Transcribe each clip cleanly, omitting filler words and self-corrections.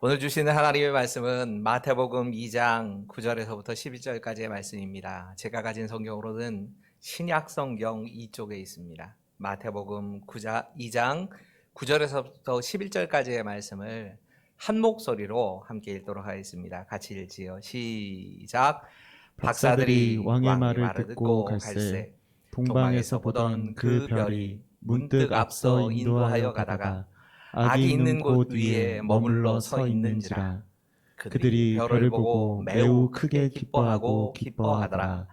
오늘 주시는 하나님의 말씀은 마태복음 2장 9절에서부터 11절까지의 말씀입니다. 제가 가진 성경으로는 신약 성경 2쪽에 있습니다. 마태복음 2장 9절에서부터 11절까지의 말씀을 한 목소리로 함께 읽도록 하겠습니다. 같이 읽지요. 시작. 박사들이 박사들이 왕의 왕의 말을 듣고 갈새 동방에서 보던 그 별이 문득 앞서 인도하여 가다가 악이 있는 곳 위에 머물러 서 있는지라. 그들이 별을 보고 매우 크게 기뻐하고 기뻐하더라.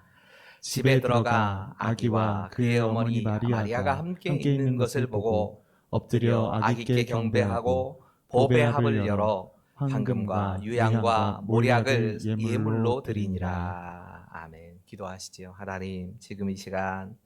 집에 들어가 아기와 그의 어머니 마리아가 함께 있는 것을 보고 엎드려 아기께 경배하고 보배합을 열어 황금과 유향과 몰약을 예물로 드리니라. 아멘. 기도하시지요. 하나님, 지금 이 시간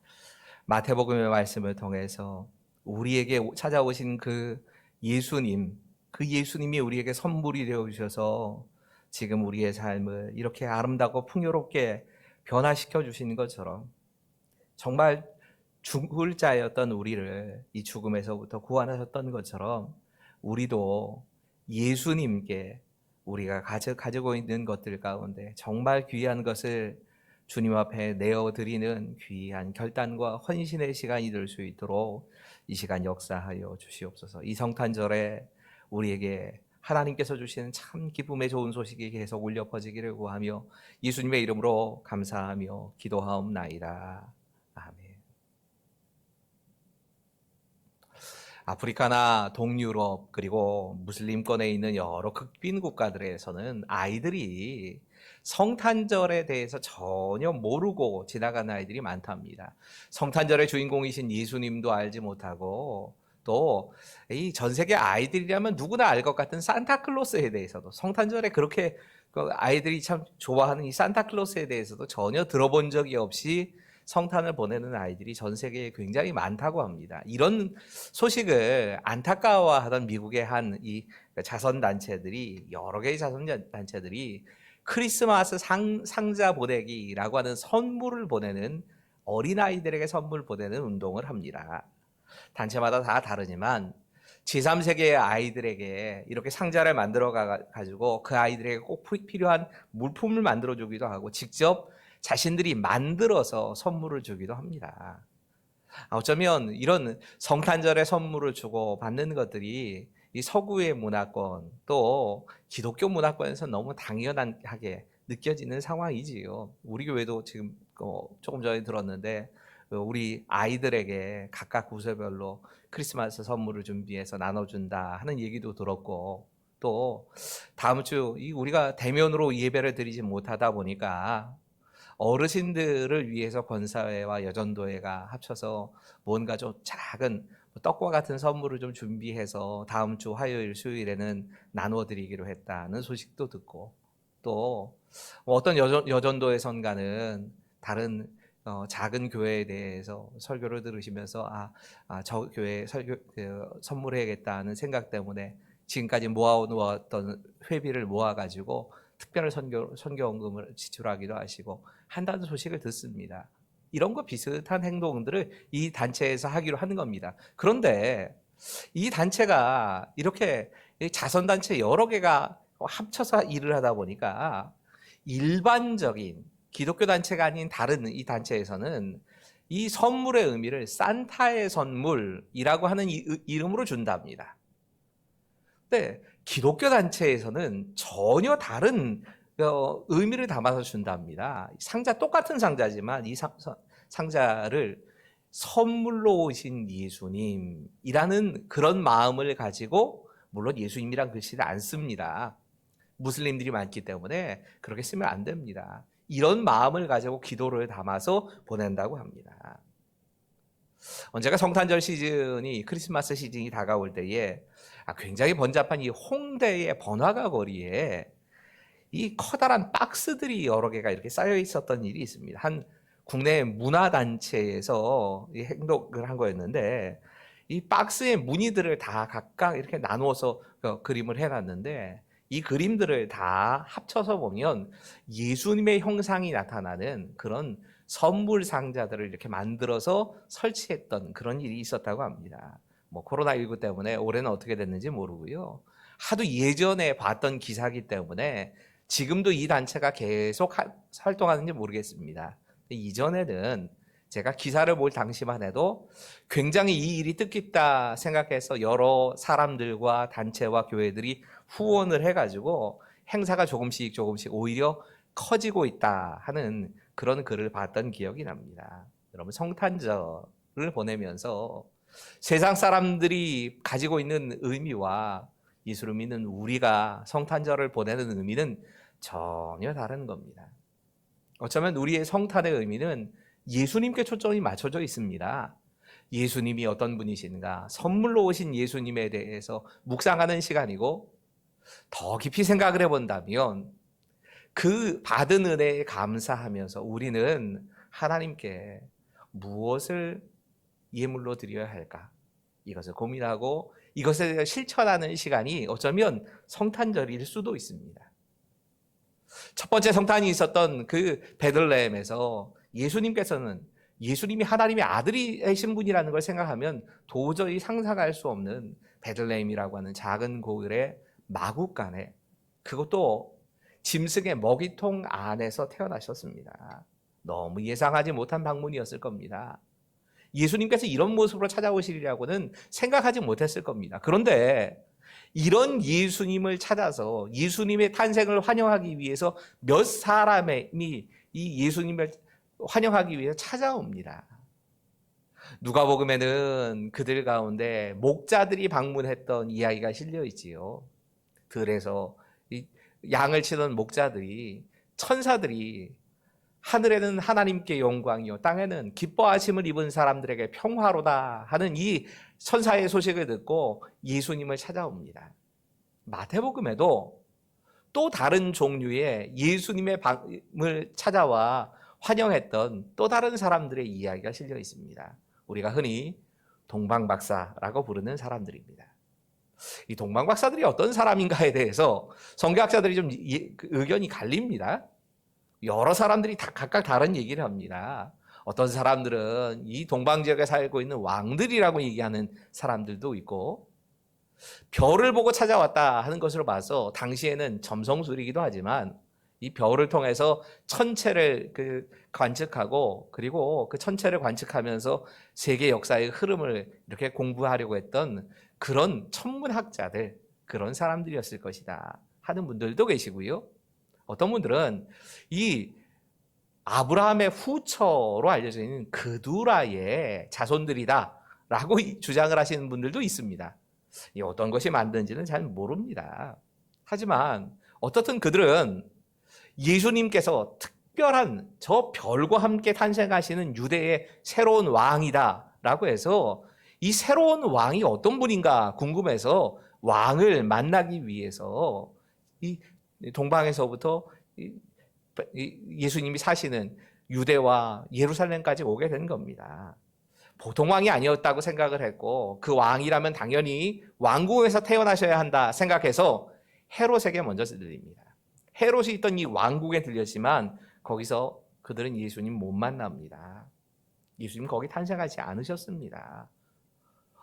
마태복음의 말씀을 통해서 우리에게 찾아오신 그 예수님이 우리에게 선물이 되어 주셔서 지금 우리의 삶을 이렇게 아름답고 풍요롭게 변화시켜 주시는 것처럼 정말 죽을 자였던 우리를 이 죽음에서부터 구원하셨던 것처럼 우리도 예수님께 우리가 가지고 있는 것들 가운데 정말 귀한 것을 주님 앞에 내어드리는 귀한 결단과 헌신의 시간이 될 수 있도록 이 시간 역사하여 주시옵소서. 이 성탄절에 우리에게 하나님께서 주시는 참 기쁨의 좋은 소식이 계속 울려 퍼지기를 구하며 예수님의 이름으로 감사하며 기도하옵나이다. 아멘. 아프리카나 동유럽 그리고 무슬림권에 있는 여러 극빈 국가들에서는 아이들이 성탄절에 대해서 전혀 모르고 지나가는 아이들이 많답니다. 성탄절의 주인공이신 예수님도 알지 못하고 또 이 전 세계 아이들이라면 누구나 알 것 같은 산타클로스에 대해서도 성탄절에 그렇게 아이들이 참 좋아하는 이 산타클로스에 대해서도 전혀 들어본 적이 없이 성탄을 보내는 아이들이 전 세계에 굉장히 많다고 합니다. 이런 소식을 안타까워하던 미국의 한 이 자선단체들이 여러 개의 자선단체들이 크리스마스 상자 보내기라고 하는 선물을 보내는 어린아이들에게 선물 보내는 운동을 합니다. 단체마다 다 다르지만 제3세계의 아이들에게 이렇게 상자를 만들어 가지고 그 아이들에게 꼭 필요한 물품을 만들어 주기도 하고 직접 자신들이 만들어서 선물을 주기도 합니다. 어쩌면 이런 성탄절에 선물을 주고 받는 것들이 이 서구의 문화권 또 기독교 문화권에서 너무 당연하게 느껴지는 상황이지요. 우리 교회도 지금 조금 전에 들었는데 우리 아이들에게 각각 구설별로 크리스마스 선물을 준비해서 나눠준다 하는 얘기도 들었고 또 다음 주 우리가 대면으로 예배를 드리지 못하다 보니까 어르신들을 위해서 권사회와 여전도회가 합쳐서 뭔가 좀 작은 떡과 같은 선물을 좀 준비해서 다음 주 화요일 수요일에는 나눠드리기로 했다는 소식도 듣고 또 어떤 여전도회 선가는 다른 작은 교회에 대해서 설교를 들으시면서 저 교회 선물해야겠다는 생각 때문에 지금까지 모아놓았던 회비를 모아가지고 특별한 선교원금을 지출하기도 하시고 한다는 소식을 듣습니다. 이런 거 비슷한 행동들을 이 단체에서 하기로 하는 겁니다. 그런데 이 단체가 이렇게 자선단체 여러 개가 합쳐서 일을 하다 보니까 일반적인 기독교 단체가 아닌 다른 이 단체에서는 이 선물의 의미를 산타의 선물이라고 하는 이름으로 준답니다. 근데 기독교 단체에서는 전혀 다른 의미를 담아서 준답니다. 똑같은 상자지만 이 상자를 선물로 오신 예수님이라는 그런 마음을 가지고 물론 예수님이란 글씨를 안 씁니다. 무슬림들이 많기 때문에 그렇게 쓰면 안 됩니다. 이런 마음을 가지고 기도를 담아서 보낸다고 합니다. 언제가 성탄절 시즌이 크리스마스 시즌이 다가올 때에 굉장히 번잡한 이 홍대의 번화가 거리에 이 커다란 박스들이 여러 개가 이렇게 쌓여 있었던 일이 있습니다. 한 국내 문화단체에서 이 행동을 한 거였는데 이 박스의 무늬들을 다 각각 이렇게 나누어서 그림을 해놨는데 이 그림들을 다 합쳐서 보면 예수님의 형상이 나타나는 그런 선물 상자들을 이렇게 만들어서 설치했던 그런 일이 있었다고 합니다. 코로나19 때문에 올해는 어떻게 됐는지 모르고요. 하도 예전에 봤던 기사이기 때문에 지금도 이 단체가 계속 활동하는지 모르겠습니다. 이전에는 제가 기사를 볼 당시만 해도 굉장히 이 일이 뜻깊다 생각해서 여러 사람들과 단체와 교회들이 후원을 해가지고 행사가 조금씩 오히려 커지고 있다 하는 그런 글을 봤던 기억이 납니다. 여러분, 성탄절을 보내면서 세상 사람들이 가지고 있는 의미와 예수를 믿는 우리가 성탄절을 보내는 의미는 전혀 다른 겁니다. 어쩌면 우리의 성탄의 의미는 예수님께 초점이 맞춰져 있습니다. 예수님이 어떤 분이신가, 선물로 오신 예수님에 대해서 묵상하는 시간이고, 더 깊이 생각을 해본다면 그 받은 은혜에 감사하면서 우리는 하나님께 무엇을 예물로 드려야 할까, 이것을 고민하고 이것에 대해 실천하는 시간이 어쩌면 성탄절일 수도 있습니다. 첫 번째 성탄이 있었던 그 베들레헴에서 예수님께서는 예수님이 하나님의 아들이신 분이라는 걸 생각하면 도저히 상상할 수 없는 베들레헴이라고 하는 작은 고을의 마구간에, 그것도 짐승의 먹이통 안에서 태어나셨습니다. 너무 예상하지 못한 방문이었을 겁니다. 예수님께서 이런 모습으로 찾아오시리라고는 생각하지 못했을 겁니다. 그런데 이런 예수님을 찾아서 예수님의 탄생을 환영하기 위해서 몇 사람이 이 예수님을 환영하기 위해서 찾아옵니다. 누가복음에는 그들 가운데 목자들이 방문했던 이야기가 실려 있지요. 들에서 양을 치던 목자들이, 천사들이 하늘에는 하나님께 영광이요 땅에는 기뻐하심을 입은 사람들에게 평화로다 하는 이 천사의 소식을 듣고 예수님을 찾아옵니다. 마태복음에도 또 다른 종류의 예수님의 방을 찾아와 환영했던 또 다른 사람들의 이야기가 실려 있습니다. 우리가 흔히 동방박사라고 부르는 사람들입니다. 이 동방박사들이 어떤 사람인가에 대해서 성경학자들이 좀 의견이 갈립니다. 여러 사람들이 다 각각 다른 얘기를 합니다. 어떤 사람들은 이 동방지역에 살고 있는 왕들이라고 얘기하는 사람들도 있고, 별을 보고 찾아왔다 하는 것으로 봐서 당시에는 점성술이기도 하지만 이 별을 통해서 천체를 관측하고, 그리고 그 천체를 관측하면서 세계 역사의 흐름을 이렇게 공부하려고 했던 그런 천문학자들, 그런 사람들이었을 것이다 하는 분들도 계시고요. 어떤 분들은 이 아브라함의 후처로 알려져 있는 그두라의 자손들이다라고 주장을 하시는 분들도 있습니다. 어떤 것이 맞는지는 잘 모릅니다. 하지만 어떻든 그들은 예수님께서 특별한 저 별과 함께 탄생하시는 유대의 새로운 왕이다라고 해서 이 새로운 왕이 어떤 분인가 궁금해서 왕을 만나기 위해서 이 동방에서부터 예수님이 사시는 유대와 예루살렘까지 오게 된 겁니다. 보통 왕이 아니었다고 생각을 했고, 그 왕이라면 당연히 왕궁에서 태어나셔야 한다 생각해서 헤롯에게 먼저 들립니다. 헤롯이 있던 이 왕궁에 들렸지만 거기서 그들은 예수님 못 만납니다. 예수님 거기 탄생하지 않으셨습니다.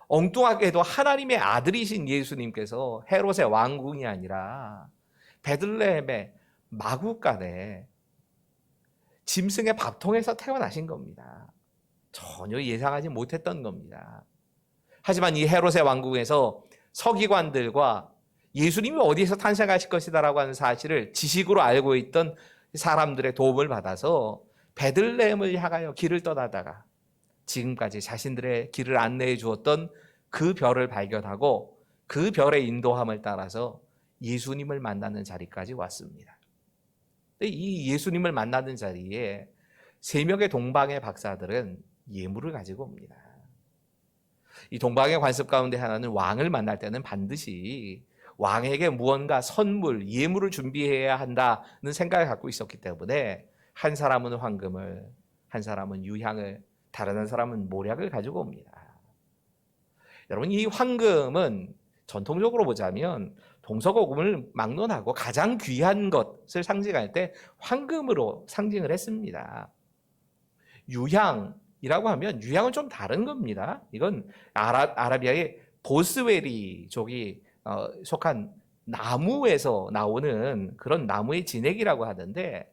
엉뚱하게도 하나님의 아들이신 예수님께서 헤롯의 왕궁이 아니라 베들레헴의 마구간에 짐승의 밥통에서 태어나신 겁니다. 전혀 예상하지 못했던 겁니다. 하지만 이 헤롯의 왕궁에서 서기관들과 예수님이 어디에서 탄생하실 것이다라고 하는 사실을 지식으로 알고 있던 사람들의 도움을 받아서 베들레헴을 향하여 길을 떠나다가 지금까지 자신들의 길을 안내해 주었던 그 별을 발견하고 그 별의 인도함을 따라서 예수님을 만나는 자리까지 왔습니다. 이 예수님을 만나는 자리에 3명의 동방의 박사들은 예물을 가지고 옵니다. 이 동방의 관습 가운데 하나는 왕을 만날 때는 반드시 왕에게 무언가 선물, 예물을 준비해야 한다는 생각을 갖고 있었기 때문에 한 사람은 황금을, 한 사람은 유향을, 다른 한 사람은 모략을 가지고 옵니다. 여러분, 이 황금은 전통적으로 보자면 동서고금을 막론하고 가장 귀한 것을 상징할 때 황금으로 상징을 했습니다. 유향이라고 하면 유향은 좀 다른 겁니다. 이건 아라비아의 보스웨리족이 속한 나무에서 나오는 그런 나무의 진액이라고 하는데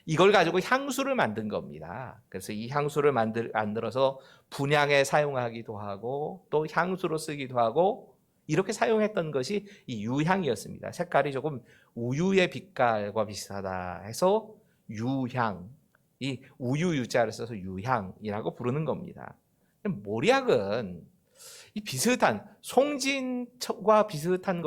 이걸 가지고 향수를 만든 겁니다. 그래서 이 향수를 만들어서 분향에 사용하기도 하고 또 향수로 쓰기도 하고 이렇게 사용했던 것이 이 유향이었습니다. 색깔이 조금 우유의 빛깔과 비슷하다 해서 유향, 이 우유 유자를 써서 유향이라고 부르는 겁니다. 모략은 이 비슷한 송진과 비슷한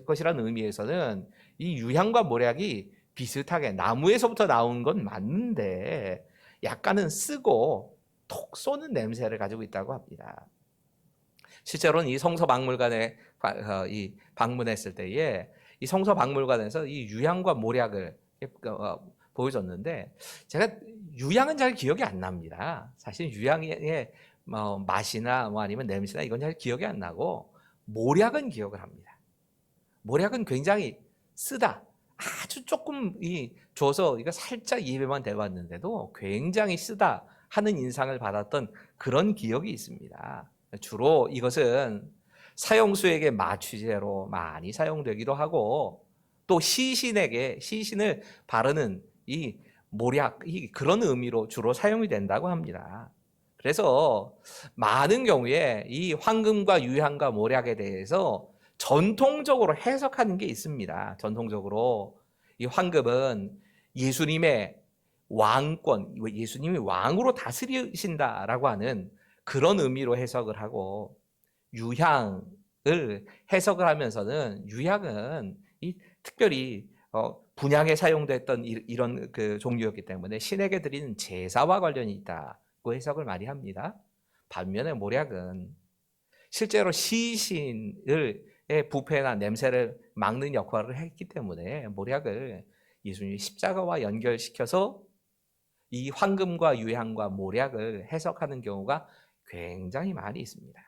것이라는 의미에서는 이 유향과 모략이 비슷하게 나무에서부터 나온 건 맞는데 약간은 쓰고 톡 쏘는 냄새를 가지고 있다고 합니다. 실제로는 이 성서박물관에 방문했을 때에 이 성서박물관에서 이 유향과 모략을 보여줬는데 제가 유향은 잘 기억이 안 납니다. 사실 유향의 맛이나 아니면 냄새나 이건 잘 기억이 안 나고 모략은 기억을 합니다. 모략은 굉장히 쓰다. 아주 조금 줘서 이거 살짝 입에만 대봤는데도 굉장히 쓰다 하는 인상을 받았던 그런 기억이 있습니다. 주로 이것은 사형수에게 마취제로 많이 사용되기도 하고 또 시신을 바르는 이 모략 그런 의미로 주로 사용이 된다고 합니다. 그래서 많은 경우에 이 황금과 유향과 모략에 대해서 전통적으로 해석하는 게 있습니다. 전통적으로 이 황금은 예수님의 왕권, 예수님이 왕으로 다스리신다라고 하는 그런 의미로 해석을 하고 유향을 해석을 하면서는 유향은 특별히 분향에 사용됐던 이런 그 종류였기 때문에 신에게 드리는 제사와 관련이 있다고 해석을 많이 합니다. 반면에 모략은 실제로 시신의 부패나 냄새를 막는 역할을 했기 때문에 모략을 예수님이 십자가와 연결시켜서 이 황금과 유향과 모략을 해석하는 경우가 굉장히 많이 있습니다.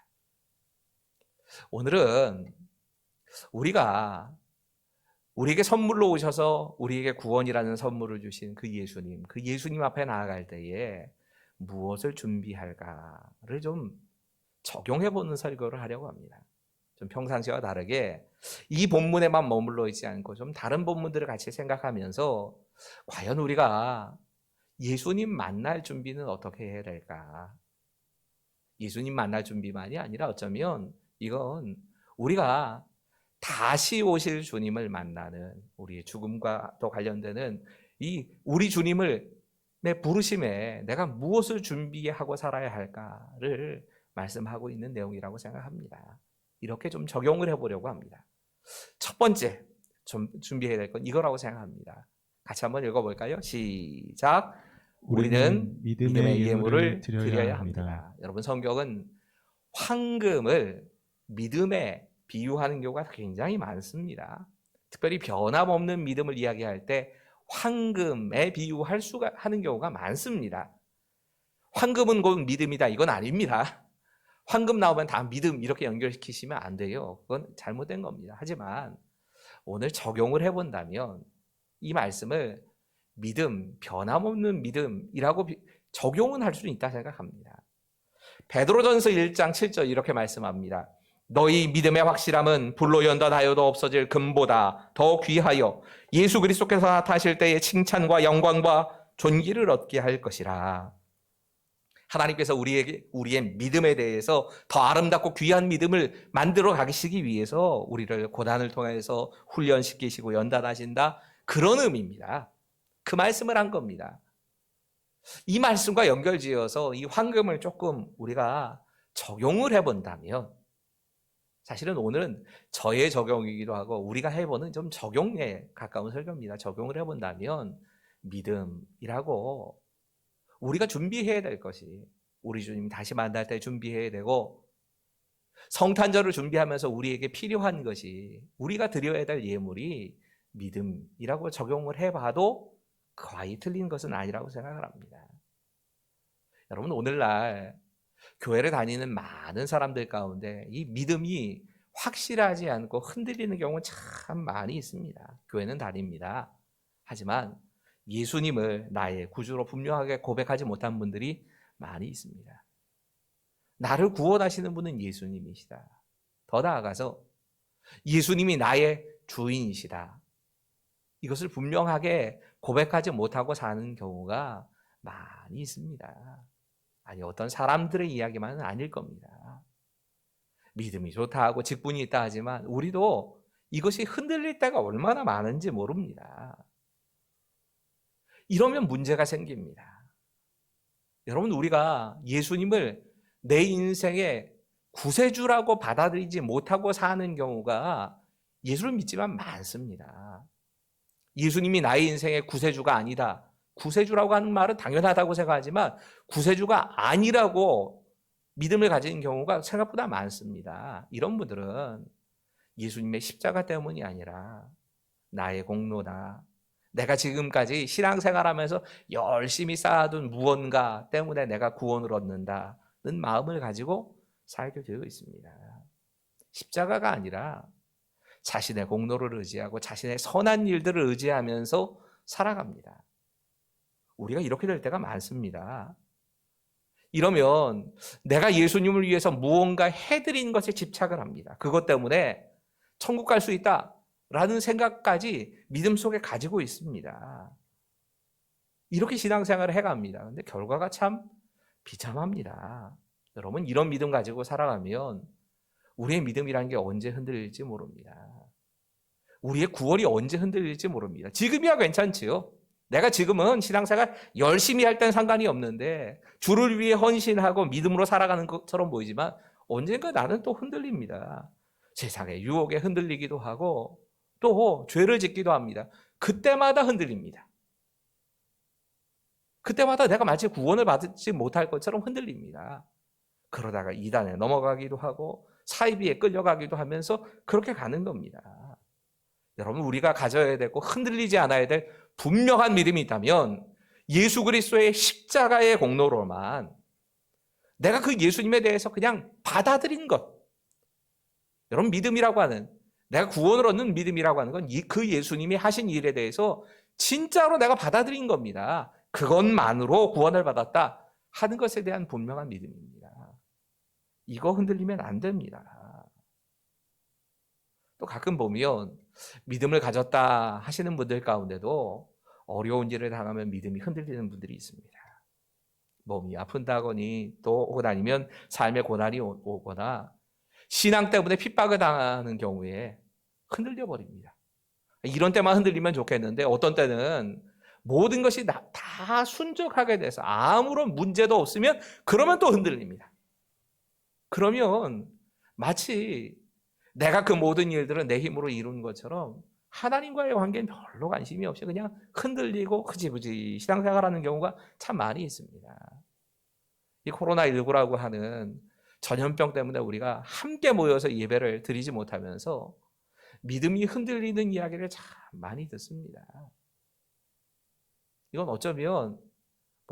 오늘은 우리에게 선물로 오셔서 우리에게 구원이라는 선물을 주신 그 예수님 앞에 나아갈 때에 무엇을 준비할까를 좀 적용해보는 설교를 하려고 합니다. 좀 평상시와 다르게 이 본문에만 머물러 있지 않고 좀 다른 본문들을 같이 생각하면서 과연 우리가 예수님 만날 준비는 어떻게 해야 될까? 예수님 만날 준비만이 아니라 어쩌면 이건 우리가 다시 오실 주님을 만나는 우리의 죽음과 또 관련되는 이 우리 주님을 내 부르심에 내가 무엇을 준비하고 살아야 할까를 말씀하고 있는 내용이라고 생각합니다. 이렇게 좀 적용을 해보려고 합니다. 첫 번째 좀 준비해야 될 건 이거라고 생각합니다. 같이 한번 읽어볼까요? 시작. 우리는 믿음의 예물을 드려야 합니다. 여러분 성경은 황금을 믿음에 비유하는 경우가 굉장히 많습니다. 특별히 변함없는 믿음을 이야기할 때 황금에 하는 경우가 많습니다. 황금은 곧 믿음이다 이건 아닙니다. 황금 나오면 다 믿음 이렇게 연결시키시면 안 돼요. 그건 잘못된 겁니다. 하지만 오늘 적용을 해본다면 이 말씀을 믿음, 변함없는 믿음이라고 적용은 할 수 있다 생각합니다. 베드로전서 1장 7절 이렇게 말씀합니다. 너희 믿음의 확실함은 불로 연단하여도 없어질 금보다 더 귀하여 예수 그리스도께서 나타나실 때의 칭찬과 영광과 존귀를 얻게 할 것이라. 하나님께서 우리의 믿음에 대해서 더 아름답고 귀한 믿음을 만들어 가시기 위해서 우리를 고난을 통해서 훈련시키시고 연단하신다. 그런 의미입니다. 그 말씀을 한 겁니다. 이 말씀과 연결지어서 이 황금을 조금 우리가 적용을 해본다면 사실은 오늘은 저의 적용이기도 하고 우리가 해보는 좀 적용에 가까운 설교입니다. 적용을 해본다면 믿음이라고 우리가 준비해야 될 것이 우리 주님 다시 만날 때 준비해야 되고 성탄절을 준비하면서 우리에게 필요한 것이 우리가 드려야 될 예물이 믿음이라고 적용을 해봐도 거의 틀린 것은 아니라고 생각을 합니다. 여러분 오늘날 교회를 다니는 많은 사람들 가운데 이 믿음이 확실하지 않고 흔들리는 경우는 참 많이 있습니다. 교회는 다닙니다. 하지만 예수님을 나의 구주로 분명하게 고백하지 못한 분들이 많이 있습니다. 나를 구원하시는 분은 예수님이시다. 더 나아가서 예수님이 나의 주인이시다. 이것을 분명하게 고백하지 못하고 사는 경우가 많이 있습니다. 아니, 어떤 사람들의 이야기만은 아닐 겁니다. 믿음이 좋다 하고 직분이 있다 하지만 우리도 이것이 흔들릴 때가 얼마나 많은지 모릅니다. 이러면 문제가 생깁니다. 여러분, 우리가 예수님을 내 인생의 구세주라고 받아들이지 못하고 사는 경우가 예수를 믿지만 많습니다. 예수님이 나의 인생의 구세주가 아니다. 구세주라고 하는 말은 당연하다고 생각하지만 구세주가 아니라고 믿음을 가진 경우가 생각보다 많습니다. 이런 분들은 예수님의 십자가 때문이 아니라 나의 공로다. 내가 지금까지 신앙생활하면서 열심히 쌓아둔 무언가 때문에 내가 구원을 얻는다는 마음을 가지고 살게 되어 있습니다. 십자가가 아니라 자신의 공로를 의지하고 자신의 선한 일들을 의지하면서 살아갑니다. 우리가 이렇게 될 때가 많습니다. 이러면 내가 예수님을 위해서 무언가 해드린 것에 집착을 합니다. 그것 때문에 천국 갈 수 있다라는 생각까지 믿음 속에 가지고 있습니다. 이렇게 신앙생활을 해갑니다. 근데 결과가 참 비참합니다. 여러분, 이런 믿음 가지고 살아가면 우리의 믿음이라는 게 언제 흔들릴지 모릅니다. 우리의 구원이 언제 흔들릴지 모릅니다. 지금이야 괜찮지요. 내가 지금은 신앙생활 열심히 할 땐 상관이 없는데 주를 위해 헌신하고 믿음으로 살아가는 것처럼 보이지만 언젠가 나는 또 흔들립니다. 세상의 유혹에 흔들리기도 하고 또 죄를 짓기도 합니다. 그때마다 흔들립니다. 그때마다 내가 마치 구원을 받지 못할 것처럼 흔들립니다. 그러다가 이단에 넘어가기도 하고 사이비에 끌려가기도 하면서 그렇게 가는 겁니다. 여러분, 우리가 가져야 되고 흔들리지 않아야 될 분명한 믿음이 있다면 예수 그리스도의 십자가의 공로로만 내가 그 예수님에 대해서 그냥 받아들인 것. 여러분, 믿음이라고 하는, 내가 구원을 얻는 믿음이라고 하는 건 그 예수님이 하신 일에 대해서 진짜로 내가 받아들인 겁니다. 그것만으로 구원을 받았다 하는 것에 대한 분명한 믿음입니다. 이거 흔들리면 안 됩니다. 또 가끔 보면 믿음을 가졌다 하시는 분들 가운데도 어려운 일을 당하면 믿음이 흔들리는 분들이 있습니다. 몸이 아픈다거니 또 혹은 아니면 삶의 고난이 오거나 신앙 때문에 핍박을 당하는 경우에 흔들려 버립니다. 이런 때만 흔들리면 좋겠는데 어떤 때는 모든 것이 다 순적하게 돼서 아무런 문제도 없으면 그러면 또 흔들립니다. 그러면 마치 내가 그 모든 일들을 내 힘으로 이룬 것처럼 하나님과의 관계는 별로 관심이 없이 그냥 흔들리고 흐지부지 신앙생활하는 경우가 참 많이 있습니다. 이 코로나19라고 하는 전염병 때문에 우리가 함께 모여서 예배를 드리지 못하면서 믿음이 흔들리는 이야기를 참 많이 듣습니다. 이건 어쩌면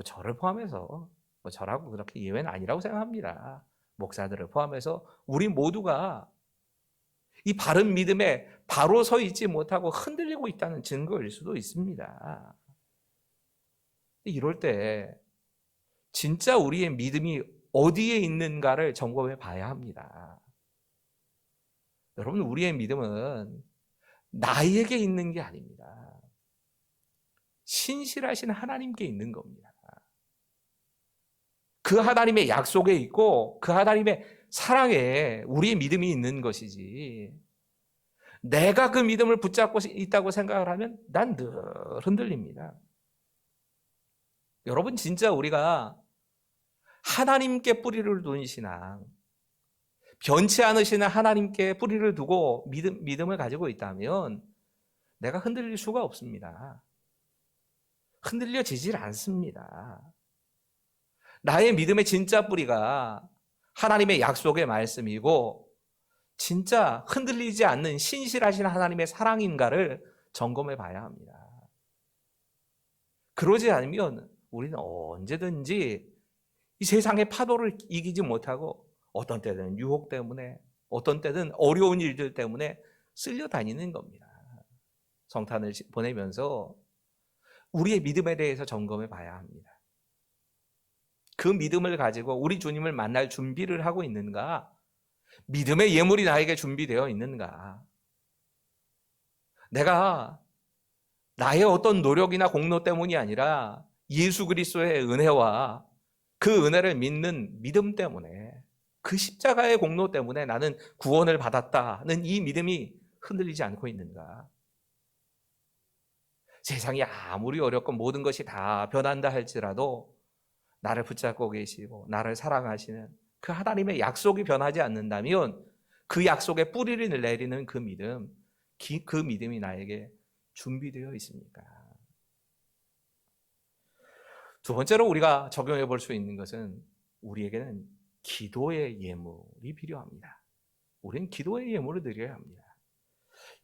저를 포함해서 저라고 그렇게 예외는 아니라고 생각합니다. 목사들을 포함해서 우리 모두가 이 바른 믿음에 바로 서 있지 못하고 흔들리고 있다는 증거일 수도 있습니다. 이럴 때 진짜 우리의 믿음이 어디에 있는가를 점검해 봐야 합니다. 여러분, 우리의 믿음은 나에게 있는 게 아닙니다. 신실하신 하나님께 있는 겁니다. 그 하나님의 약속에 있고 그 하나님의 사랑에 우리의 믿음이 있는 것이지, 내가 그 믿음을 붙잡고 있다고 생각을 하면 난 늘 흔들립니다. 여러분, 진짜 우리가 하나님께 뿌리를 둔 신앙, 변치 않으시는 하나님께 뿌리를 두고 믿음을 가지고 있다면 내가 흔들릴 수가 없습니다. 흔들려지질 않습니다. 나의 믿음의 진짜 뿌리가 하나님의 약속의 말씀이고 진짜 흔들리지 않는 신실하신 하나님의 사랑인가를 점검해 봐야 합니다. 그러지 않으면 우리는 언제든지 이 세상의 파도를 이기지 못하고 어떤 때는 유혹 때문에 어떤 때는 어려운 일들 때문에 쓸려 다니는 겁니다. 성탄을 보내면서 우리의 믿음에 대해서 점검해 봐야 합니다. 그 믿음을 가지고 우리 주님을 만날 준비를 하고 있는가? 믿음의 예물이 나에게 준비되어 있는가? 내가 나의 어떤 노력이나 공로 때문이 아니라 예수 그리스도의 은혜와 그 은혜를 믿는 믿음 때문에, 그 십자가의 공로 때문에 나는 구원을 받았다는 이 믿음이 흔들리지 않고 있는가? 세상이 아무리 어렵고 모든 것이 다 변한다 할지라도 나를 붙잡고 계시고 나를 사랑하시는 그 하나님의 약속이 변하지 않는다면 그 약속에 뿌리를 내리는 그 믿음, 그 믿음이 나에게 준비되어 있습니까? 두 번째로 우리가 적용해 볼 수 있는 것은 우리에게는 기도의 예물이 필요합니다. 우리는 기도의 예물을 드려야 합니다.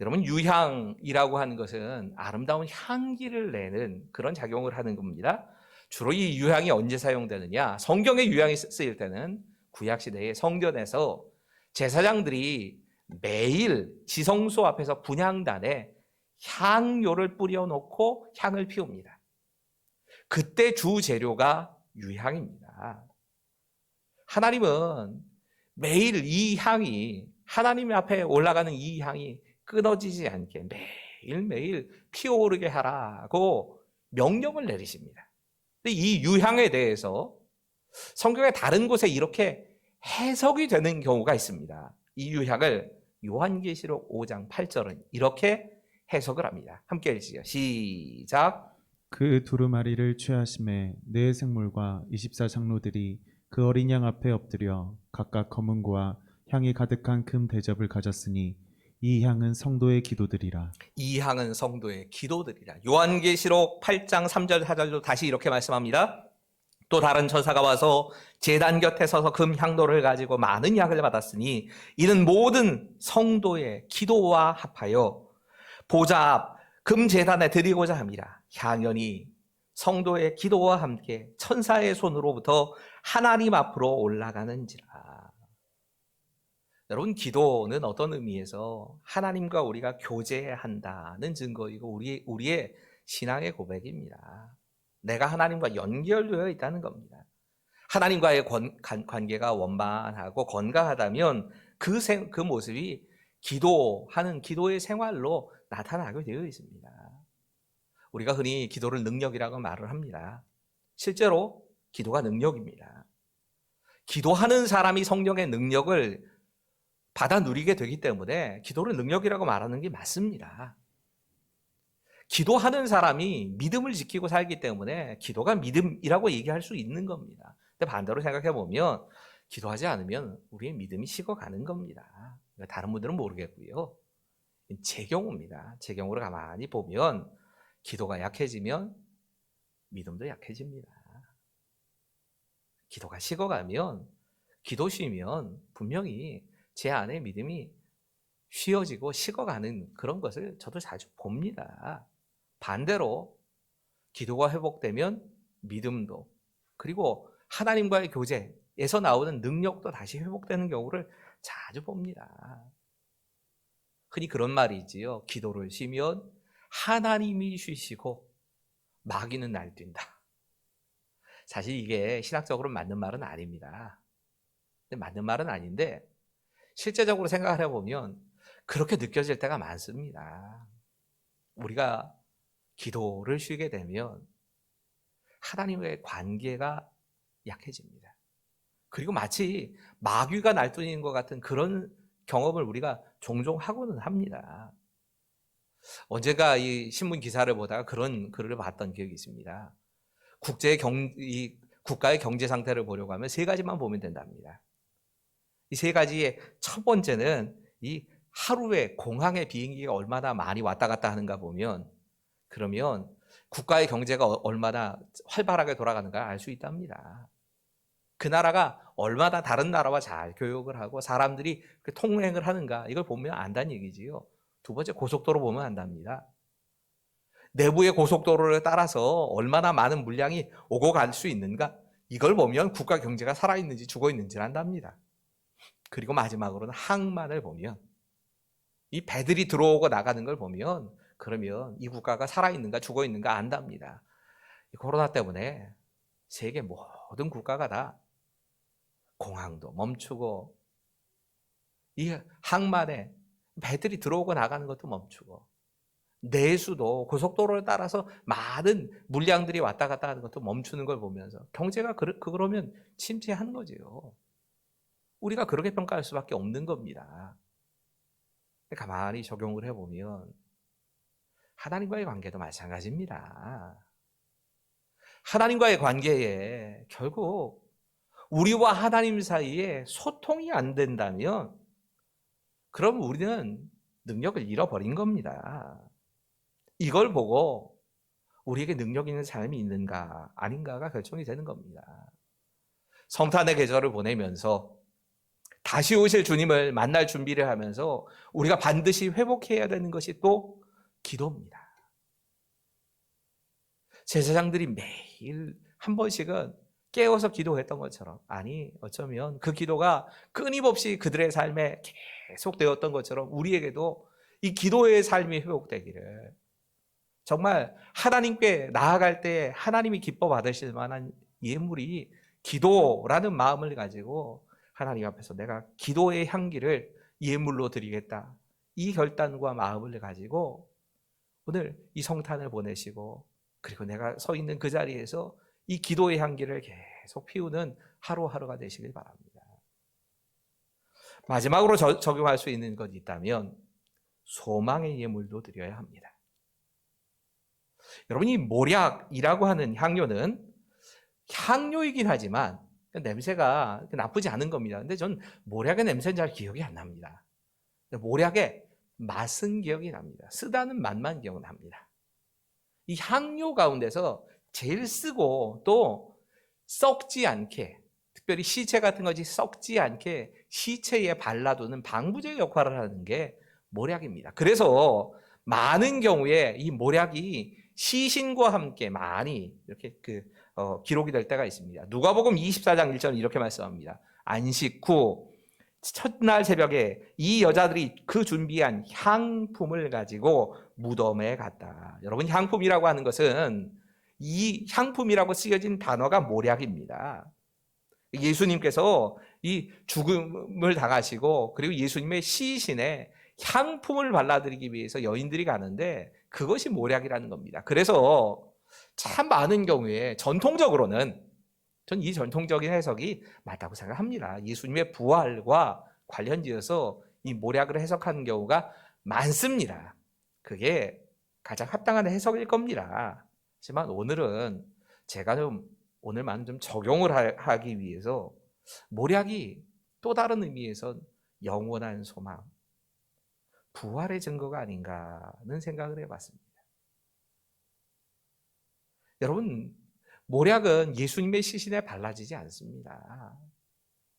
여러분, 유향이라고 하는 것은 아름다운 향기를 내는 그런 작용을 하는 겁니다. 주로 이 유향이 언제 사용되느냐? 성경의 유향이 쓰일 때는 구약시대의 성전에서 제사장들이 매일 지성소 앞에서 분향단에 향료를 뿌려놓고 향을 피웁니다. 그때 주 재료가 유향입니다. 하나님은 매일 이 향이, 하나님 앞에 올라가는 이 향이 끊어지지 않게 매일매일 피어오르게 하라고 명령을 내리십니다. 근데 이 유향에 대해서 성경의 다른 곳에 이렇게 해석이 되는 경우가 있습니다. 이 유향을 요한계시록 5장 8절은 이렇게 해석을 합니다. 함께 읽으시죠. 시작. 그 두루마리를 취하심에 네 생물과 24장로들이 그 어린 양 앞에 엎드려 각각 검은고와 향이 가득한 금 대접을 가졌으니 이 향은 성도의 기도들이라. 이 향은 성도의 기도들이라. 요한계시록 8장 3절 4절도 다시 이렇게 말씀합니다. 또 다른 천사가 와서 제단 곁에 서서 금 향로를 가지고 많은 약을 받았으니 이는 모든 성도의 기도와 합하여 보좌 앞 금 제단에 드리고자 함이라. 향연이 성도의 기도와 함께 천사의 손으로부터 하나님 앞으로 올라가는지라. 여러분, 기도는 어떤 의미에서 하나님과 우리가 교제해야 한다는 증거이고 우리의 신앙의 고백입니다. 내가 하나님과 연결되어 있다는 겁니다. 하나님과의 관계가 원만하고 건강하다면 그 모습이 기도하는 기도의 생활로 나타나게 되어 있습니다. 우리가 흔히 기도를 능력이라고 말을 합니다. 실제로 기도가 능력입니다. 기도하는 사람이 성령의 능력을 받아 누리게 되기 때문에 기도를 능력이라고 말하는 게 맞습니다. 기도하는 사람이 믿음을 지키고 살기 때문에 기도가 믿음이라고 얘기할 수 있는 겁니다. 근데 반대로 생각해 보면 기도하지 않으면 우리의 믿음이 식어가는 겁니다. 다른 분들은 모르겠고요. 제 경우입니다. 제 경우를 가만히 보면 기도가 약해지면 믿음도 약해집니다. 기도가 식어가면, 기도 쉬면 분명히 제 안에 믿음이 쉬어지고 식어가는 그런 것을 저도 자주 봅니다. 반대로 기도가 회복되면 믿음도, 그리고 하나님과의 교제에서 나오는 능력도 다시 회복되는 경우를 자주 봅니다. 흔히 그런 말이 있지요. 기도를 쉬면 하나님이 쉬시고 마귀는 날뛴다. 사실 이게 신학적으로 맞는 말은 아닙니다. 맞는 말은 아닌데 실제적으로 생각을 해보면 그렇게 느껴질 때가 많습니다. 우리가 기도를 쉬게 되면 하나님과의 관계가 약해집니다. 그리고 마치 마귀가 날뛰는 것 같은 그런 경험을 우리가 종종 하고는 합니다. 언젠가 이 신문 기사를 보다가 그런 글을 봤던 기억이 있습니다. 국가의 경제 상태를 보려고 하면 세 가지만 보면 된답니다. 이 세 가지의 첫 번째는 이 하루에 공항에 비행기가 얼마나 많이 왔다 갔다 하는가 보면, 그러면 국가의 경제가 얼마나 활발하게 돌아가는가 알 수 있답니다. 그 나라가 얼마나 다른 나라와 잘 교역을 하고 사람들이 통행을 하는가, 이걸 보면 안다는 얘기지요. 두 번째, 고속도로 보면 안답니다. 내부의 고속도로를 따라서 얼마나 많은 물량이 오고 갈 수 있는가, 이걸 보면 국가 경제가 살아있는지 죽어있는지를 안답니다. 그리고 마지막으로는 항만을 보면, 이 배들이 들어오고 나가는 걸 보면, 그러면 이 국가가 살아있는가 죽어있는가 안답니다. 코로나 때문에 세계 모든 국가가 다 공항도 멈추고, 이 항만에 배들이 들어오고 나가는 것도 멈추고, 내수도 고속도로를 따라서 많은 물량들이 왔다 갔다 하는 것도 멈추는 걸 보면서 경제가 그러면 침체하는 거지요. 우리가 그렇게 평가할 수밖에 없는 겁니다. 가만히 적용을 해보면 하나님과의 관계도 마찬가지입니다. 하나님과의 관계에 결국 우리와 하나님 사이에 소통이 안 된다면 그럼 우리는 능력을 잃어버린 겁니다. 이걸 보고 우리에게 능력 있는 삶이 있는가 아닌가가 결정이 되는 겁니다. 성탄의 계절을 보내면서 다시 오실 주님을 만날 준비를 하면서 우리가 반드시 회복해야 되는 것이 또 기도입니다. 제사장들이 매일 한 번씩은 깨워서 기도했던 것처럼, 아니 어쩌면 그 기도가 끊임없이 그들의 삶에 계속되었던 것처럼 우리에게도 이 기도의 삶이 회복되기를, 정말 하나님께 나아갈 때 하나님이 기뻐 받으실 만한 예물이 기도라는 마음을 가지고 하나님 앞에서 내가 기도의 향기를 예물로 드리겠다, 이 결단과 마음을 가지고 오늘 이 성탄을 보내시고, 그리고 내가 서 있는 그 자리에서 이 기도의 향기를 계속 피우는 하루하루가 되시길 바랍니다. 마지막으로 적용할 수 있는 것이 있다면 소망의 예물도 드려야 합니다. 여러분, 이 모략이라고 하는 향료는 향료이긴 하지만 냄새가 나쁘지 않은 겁니다. 근데 전 모략의 냄새는 잘 기억이 안 납니다. 모략의 맛은 기억이 납니다. 쓰다는 맛만 기억납니다. 이 향료 가운데서 제일 쓰고 또 썩지 않게, 특별히 시체 같은 것이 썩지 않게 시체에 발라두는 방부제 역할을 하는 게 모략입니다. 그래서 많은 경우에 이 모략이 시신과 함께 많이 이렇게 기록이 될 때가 있습니다. 누가복음 24장 1절은 이렇게 말씀합니다. 안식 후 첫날 새벽에 이 여자들이 그 준비한 향품을 가지고 무덤에 갔다. 여러분, 향품이라고 하는 것은 이 향품이라고 쓰여진 단어가 모략입니다. 예수님께서 이 죽음을 당하시고 그리고 예수님의 시신에 향품을 발라드리기 위해서 여인들이 가는데 그것이 모략이라는 겁니다. 그래서 참 많은 경우에 전통적으로는, 전 이 전통적인 해석이 맞다고 생각합니다. 예수님의 부활과 관련지어서 이 모략을 해석하는 경우가 많습니다. 그게 가장 합당한 해석일 겁니다. 하지만 오늘은 제가 오늘만 좀 적용을 하기 위해서 모략이 또 다른 의미에서 영원한 소망, 부활의 증거가 아닌가는 생각을 해봤습니다. 여러분, 모략은 예수님의 시신에 발라지지 않습니다.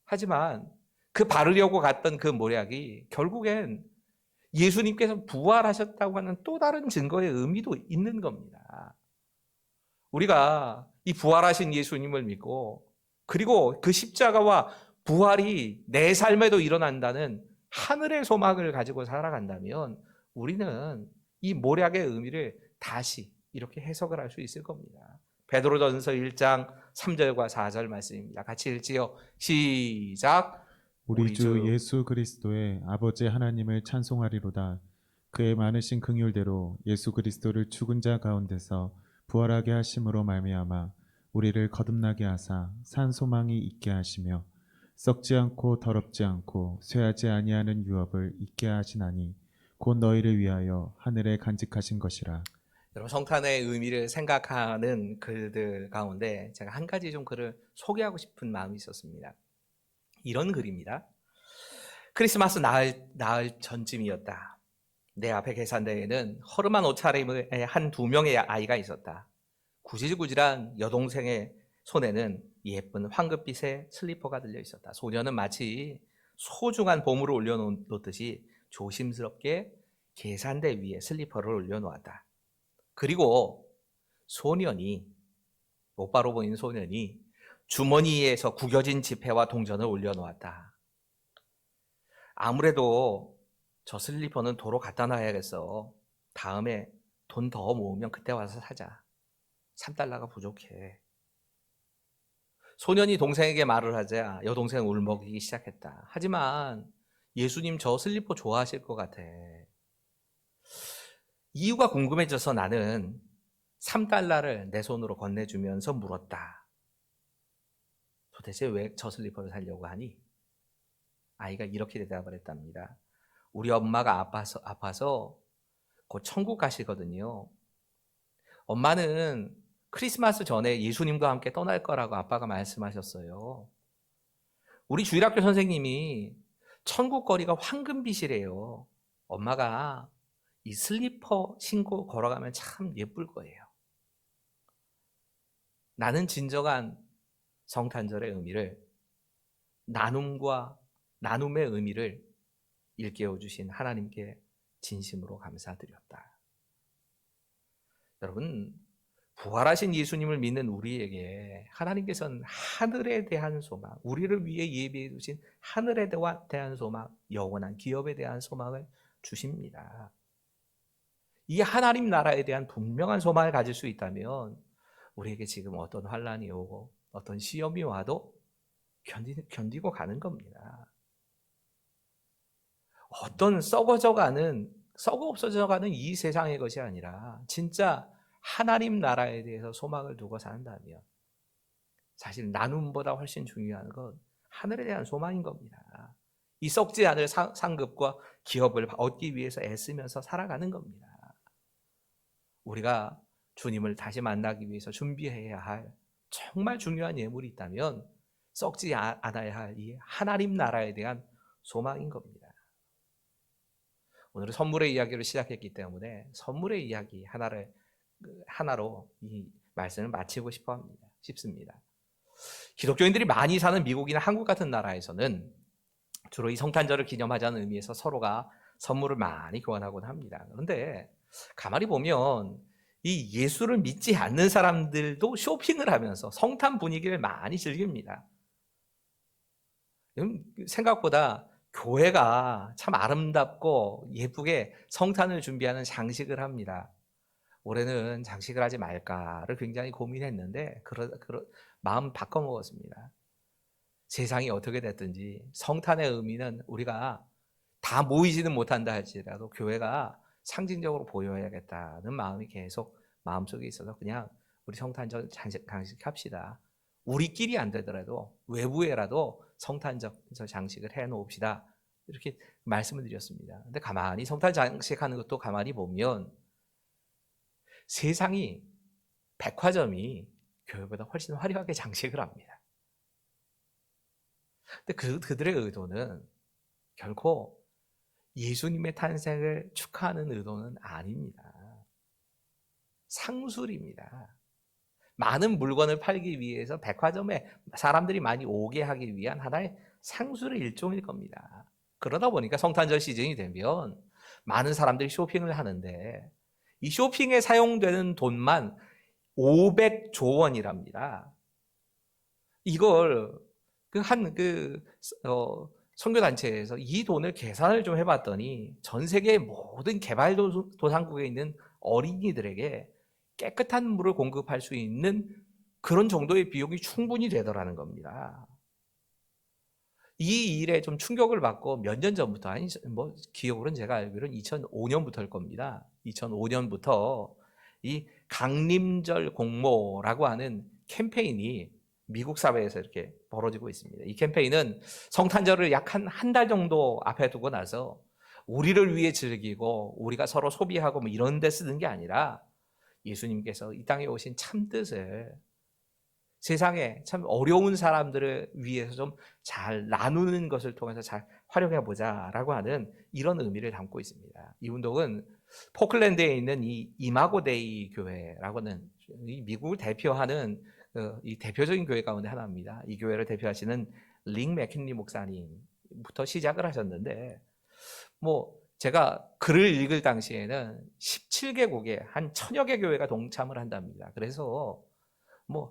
하지만 그 바르려고 갔던 그 모략이 결국엔 예수님께서 부활하셨다고 하는 또 다른 증거의 의미도 있는 겁니다. 우리가 이 부활하신 예수님을 믿고 그리고 그 십자가와 부활이 내 삶에도 일어난다는 하늘의 소망을 가지고 살아간다면 우리는 이 모략의 의미를 다시 이렇게 해석을 할 수 있을 겁니다. 베드로전서 1장 3절과 4절 말씀입니다. 같이 읽지요. 시작. 우리 주 예수 그리스도의 아버지 하나님을 찬송하리로다. 그의 많으신 긍휼대로 예수 그리스도를 죽은 자 가운데서 부활하게 하심으로 말미암아 우리를 거듭나게 하사 산 소망이 있게 하시며 썩지 않고 더럽지 않고 쇠하지 아니하는 유업을 있게 하시나니 곧 너희를 위하여 하늘에 간직하신 것이라. 여러분, 성탄의 의미를 생각하는 글들 가운데 제가 한 가지 좀 글을 소개하고 싶은 마음이 있었습니다. 이런 글입니다. 크리스마스 나흘 전쯤이었다. 내 앞에 계산대에는 허름한 옷차림의 한두 명의 아이가 있었다. 구질구질한 여동생의 손에는 예쁜 황금빛의 슬리퍼가 들려 있었다. 소녀는 마치 소중한 보물을 올려놓듯이 조심스럽게 계산대 위에 슬리퍼를 올려놓았다. 그리고 소년이, 오빠로 보이는 소년이 주머니에서 구겨진 지폐와 동전을 올려놓았다. 아무래도 저 슬리퍼는 도로 갖다 놔야겠어. 다음에 돈 더 모으면 그때 와서 사자. 3달러가 부족해. 소년이 동생에게 말을 하자 여동생은 울먹이기 시작했다. 하지만 예수님 저 슬리퍼 좋아하실 것 같아. 이유가 궁금해져서 나는 3달러를 내 손으로 건네주면서 물었다. 도대체 왜 저 슬리퍼를 사려고 하니? 아이가 이렇게 대답을 했답니다. 우리 엄마가 아파서 곧 천국 가시거든요. 엄마는 크리스마스 전에 예수님과 함께 떠날 거라고 아빠가 말씀하셨어요. 우리 주일학교 선생님이 천국 거리가 황금빛이래요. 엄마가 이 슬리퍼 신고 걸어가면 참 예쁠 거예요. 나는 진정한 성탄절의 의미를, 나눔의 의미를 일깨워 주신 하나님께 진심으로 감사드렸다. 여러분, 부활하신 예수님을 믿는 우리에게 하나님께서는 하늘에 대한 소망, 우리를 위해 예비해 두신 하늘에 대한 소망, 영원한 기업에 대한 소망을 주십니다. 이 하나님 나라에 대한 분명한 소망을 가질 수 있다면 우리에게 지금 어떤 환난이 오고 어떤 시험이 와도 견디고 가는 겁니다. 어떤 썩어 없어져가는 이 세상의 것이 아니라 진짜 하나님 나라에 대해서 소망을 두고 산다면 사실 나눔보다 훨씬 중요한 건 하늘에 대한 소망인 겁니다. 이 썩지 않을 상급과 기업을 얻기 위해서 애쓰면서 살아가는 겁니다. 우리가 주님을 다시 만나기 위해서 준비해야 할 정말 중요한 예물이 있다면 썩지 않아야 할 이 하나님 나라에 대한 소망인 겁니다. 오늘은 선물의 이야기로 시작했기 때문에 선물의 이야기 하나로 이 말씀을 마치고 싶습니다. 기독교인들이 많이 사는 미국이나 한국 같은 나라에서는 주로 이 성탄절을 기념하자는 의미에서 서로가 선물을 많이 교환하곤 합니다. 그런데 가만히 보면 이 예수를 믿지 않는 사람들도 쇼핑을 하면서 성탄 분위기를 많이 즐깁니다. 생각보다 교회가 참 아름답고 예쁘게 성탄을 준비하는 장식을 합니다. 올해는 장식을 하지 말까를 굉장히 고민했는데 마음 바꿔먹었습니다. 세상이 어떻게 됐든지 성탄의 의미는 우리가 다 모이지는 못한다 할지라도 교회가 상징적으로 보여야겠다는 마음이 계속 마음속에 있어서 그냥 우리 성탄절 장식합시다. 우리끼리 안 되더라도 외부에라도 성탄절 장식을 해놓읍시다. 이렇게 말씀을 드렸습니다. 근데 가만히 성탄 장식하는 것도 가만히 보면 세상이 백화점이 교회보다 훨씬 화려하게 장식을 합니다. 근데 그들의 의도는 결코 예수님의 탄생을 축하하는 의도는 아닙니다. 상술입니다. 많은 물건을 팔기 위해서 백화점에 사람들이 많이 오게 하기 위한 하나의 상술의 일종일 겁니다. 그러다 보니까 성탄절 시즌이 되면 많은 사람들이 쇼핑을 하는데 이 쇼핑에 사용되는 돈만 500조 원이랍니다. 이걸 선교단체에서 이 돈을 계산을 좀 해봤더니 전 세계 모든 개발도상국에 있는 어린이들에게 깨끗한 물을 공급할 수 있는 그런 정도의 비용이 충분히 되더라는 겁니다. 이 일에 좀 충격을 받고 몇 년 전부터, 기억으로는 제가 알기로는 2005년부터일 겁니다. 2005년부터 이 강림절 공모라고 하는 캠페인이 미국 사회에서 이렇게 벌어지고 있습니다. 이 캠페인은 성탄절을 약 한 달 정도 앞에 두고 나서 우리를 위해 즐기고 우리가 서로 소비하고 이런 데 쓰는 게 아니라 예수님께서 이 땅에 오신 참뜻을 세상에 참 어려운 사람들을 위해서 좀 잘 나누는 것을 통해서 잘 활용해 보자라고 하는 이런 의미를 담고 있습니다. 이 운동은 포클랜드에 있는 이 이마고데이 교회라고는 이 미국을 대표하는 이 대표적인 교회 가운데 하나입니다. 이 교회를 대표하시는 링 맥킨리 목사님부터 시작을 하셨는데 제가 글을 읽을 당시에는 17개국에 한 1000여 개 교회가 동참을 한답니다. 그래서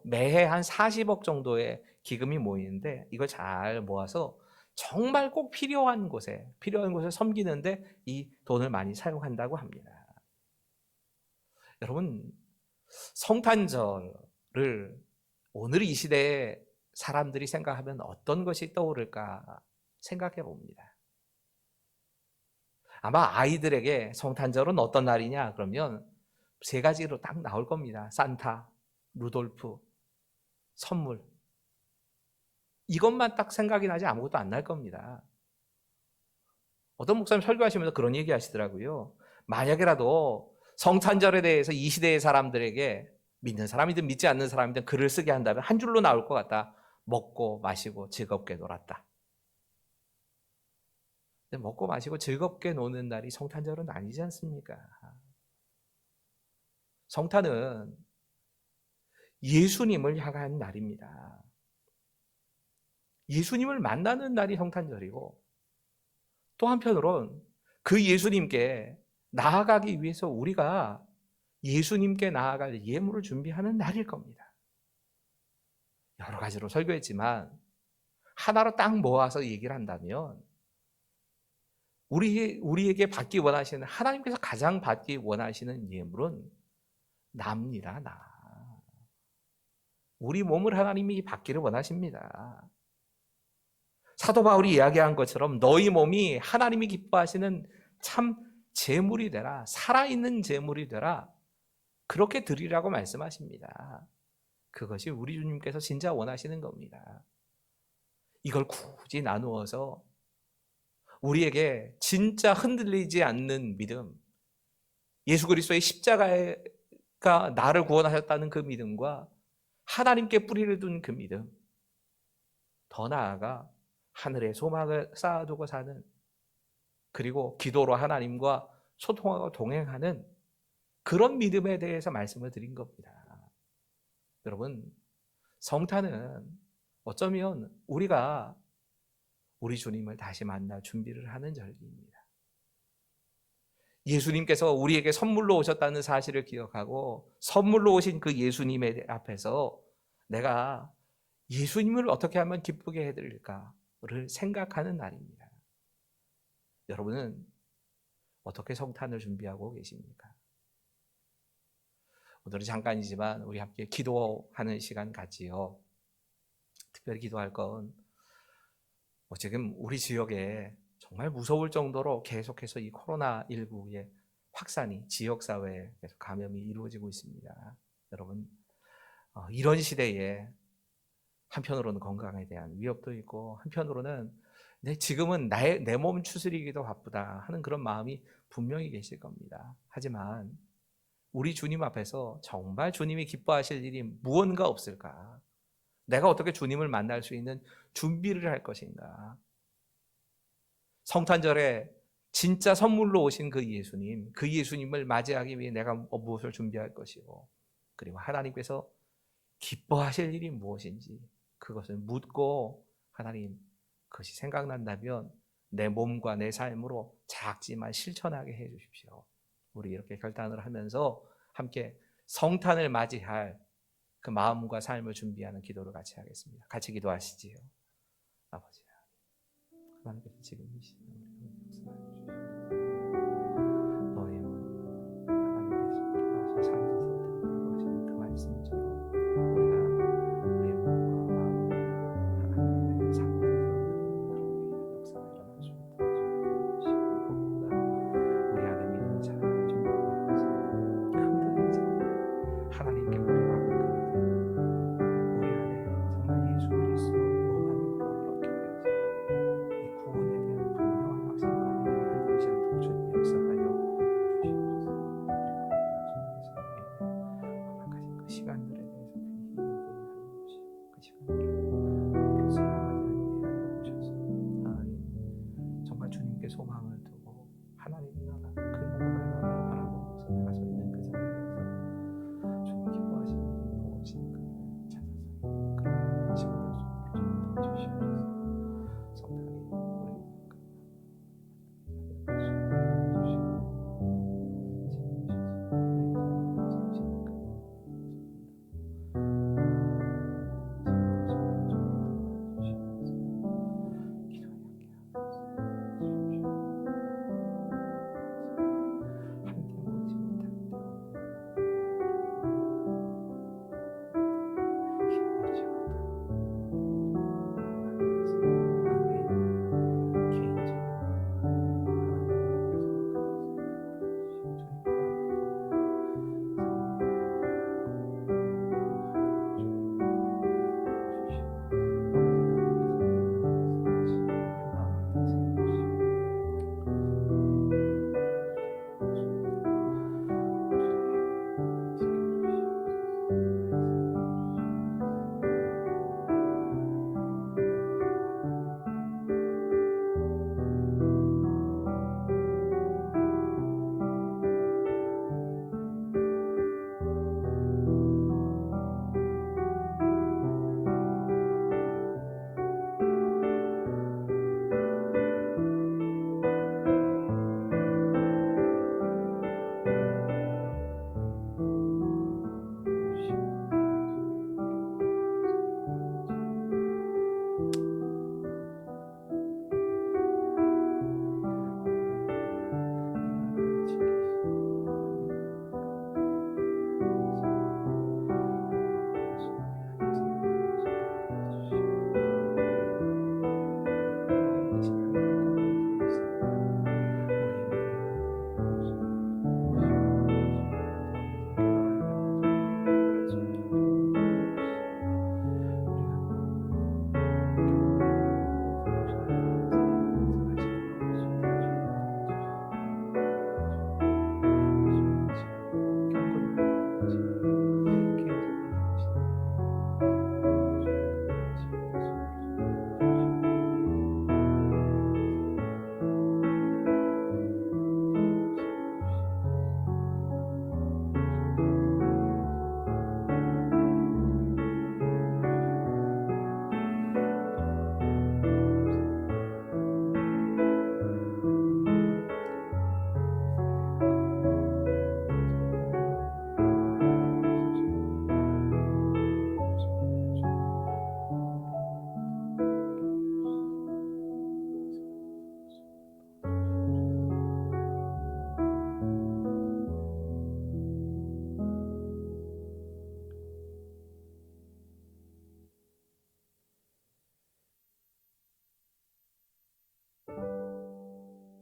매해 한 40억 정도의 기금이 모이는데 이걸 잘 모아서 정말 꼭 필요한 곳에 섬기는데 이 돈을 많이 사용한다고 합니다. 여러분, 성탄절을 오늘 이 시대에 사람들이 생각하면 어떤 것이 떠오를까 생각해 봅니다. 아마 아이들에게 성탄절은 어떤 날이냐 그러면 세 가지로 딱 나올 겁니다. 산타, 루돌프, 선물. 이것만 딱 생각이 나지 아무것도 안 날 겁니다. 어떤 목사님 설교하시면서 그런 얘기 하시더라고요. 만약에라도 성탄절에 대해서 이 시대의 사람들에게 믿는 사람이든 믿지 않는 사람이든 글을 쓰게 한다면 한 줄로 나올 것 같다. 먹고 마시고 즐겁게 놀았다. 근데 먹고 마시고 즐겁게 노는 날이 성탄절은 아니지 않습니까? 성탄은 예수님을 향한 날입니다. 예수님을 만나는 날이 성탄절이고 또 한편으론 그 예수님께 나아가기 위해서 우리가 예수님께 나아갈 예물을 준비하는 날일 겁니다. 여러 가지로 설교했지만 하나로 딱 모아서 얘기를 한다면 우리에게 받기 원하시는, 하나님께서 가장 받기 원하시는 예물은 나입니다. 나. 우리 몸을 하나님이 받기를 원하십니다. 사도 바울이 이야기한 것처럼 너희 몸이 하나님이 기뻐하시는 참 제물이 되라, 살아있는 제물이 되라, 그렇게 드리라고 말씀하십니다. 그것이 우리 주님께서 진짜 원하시는 겁니다. 이걸 굳이 나누어서 우리에게 진짜 흔들리지 않는 믿음, 예수 그리스도의 십자가가 나를 구원하셨다는 그 믿음과 하나님께 뿌리를 둔 그 믿음, 더 나아가 하늘에 소망을 쌓아두고 사는, 그리고 기도로 하나님과 소통하고 동행하는 그런 믿음에 대해서 말씀을 드린 겁니다. 여러분, 성탄은 어쩌면 우리가 우리 주님을 다시 만날 준비를 하는 절기입니다. 예수님께서 우리에게 선물로 오셨다는 사실을 기억하고 선물로 오신 그 예수님의 앞에서 내가 예수님을 어떻게 하면 기쁘게 해드릴까를 생각하는 날입니다. 여러분은 어떻게 성탄을 준비하고 계십니까? 오늘은 잠깐이지만 우리 함께 기도하는 시간 갖지요. 특별히 기도할 건 지금 우리 지역에 정말 무서울 정도로 계속해서 이 코로나19의 확산이 지역사회에 계속 감염이 이루어지고 있습니다. 여러분, 이런 시대에 한편으로는 건강에 대한 위협도 있고 한편으로는 지금은 내 몸 추스리기도 바쁘다 하는 그런 마음이 분명히 계실 겁니다. 하지만 우리 주님 앞에서 정말 주님이 기뻐하실 일이 무언가 없을까? 내가 어떻게 주님을 만날 수 있는 준비를 할 것인가? 성탄절에 진짜 선물로 오신 그 예수님을 맞이하기 위해 내가 무엇을 준비할 것이고, 그리고 하나님께서 기뻐하실 일이 무엇인지 그것을 묻고, 하나님, 그것이 생각난다면 내 몸과 내 삶으로 작지만 실천하게 해 주십시오. 우리 이렇게 결단을 하면서 함께 성탄을 맞이할 그 마음과 삶을 준비하는 기도를 같이 하겠습니다. 같이 기도하시지요. 아버지 하나님께서 지금 이 시간 너의 하나님께서 기뻐하신 삶에서 드리는 그 말씀처럼 우리가 우리의 몸과 마음을 하나님의 삶에서 역사가 일어날 수 있도록 무엇보다 우리 안에 믿음이 잘 준비되어서 흔들리지 않는 하나님께 우리가 그 우리 안에 정말 예수 그리스도 무한한 구원을 얻기 위해서 이 구원에 대한 분명한 확신과 믿음이 흔들리지 않도록 주님 역사하여 주시옵소서. 주님께서 우리에게 허락하신 그 시간들에 대해서 귀히 여기게 하여 주시고 그 시간들을 교수님까지 함께 하여 주셔서 하나님 정말 주님께 소망을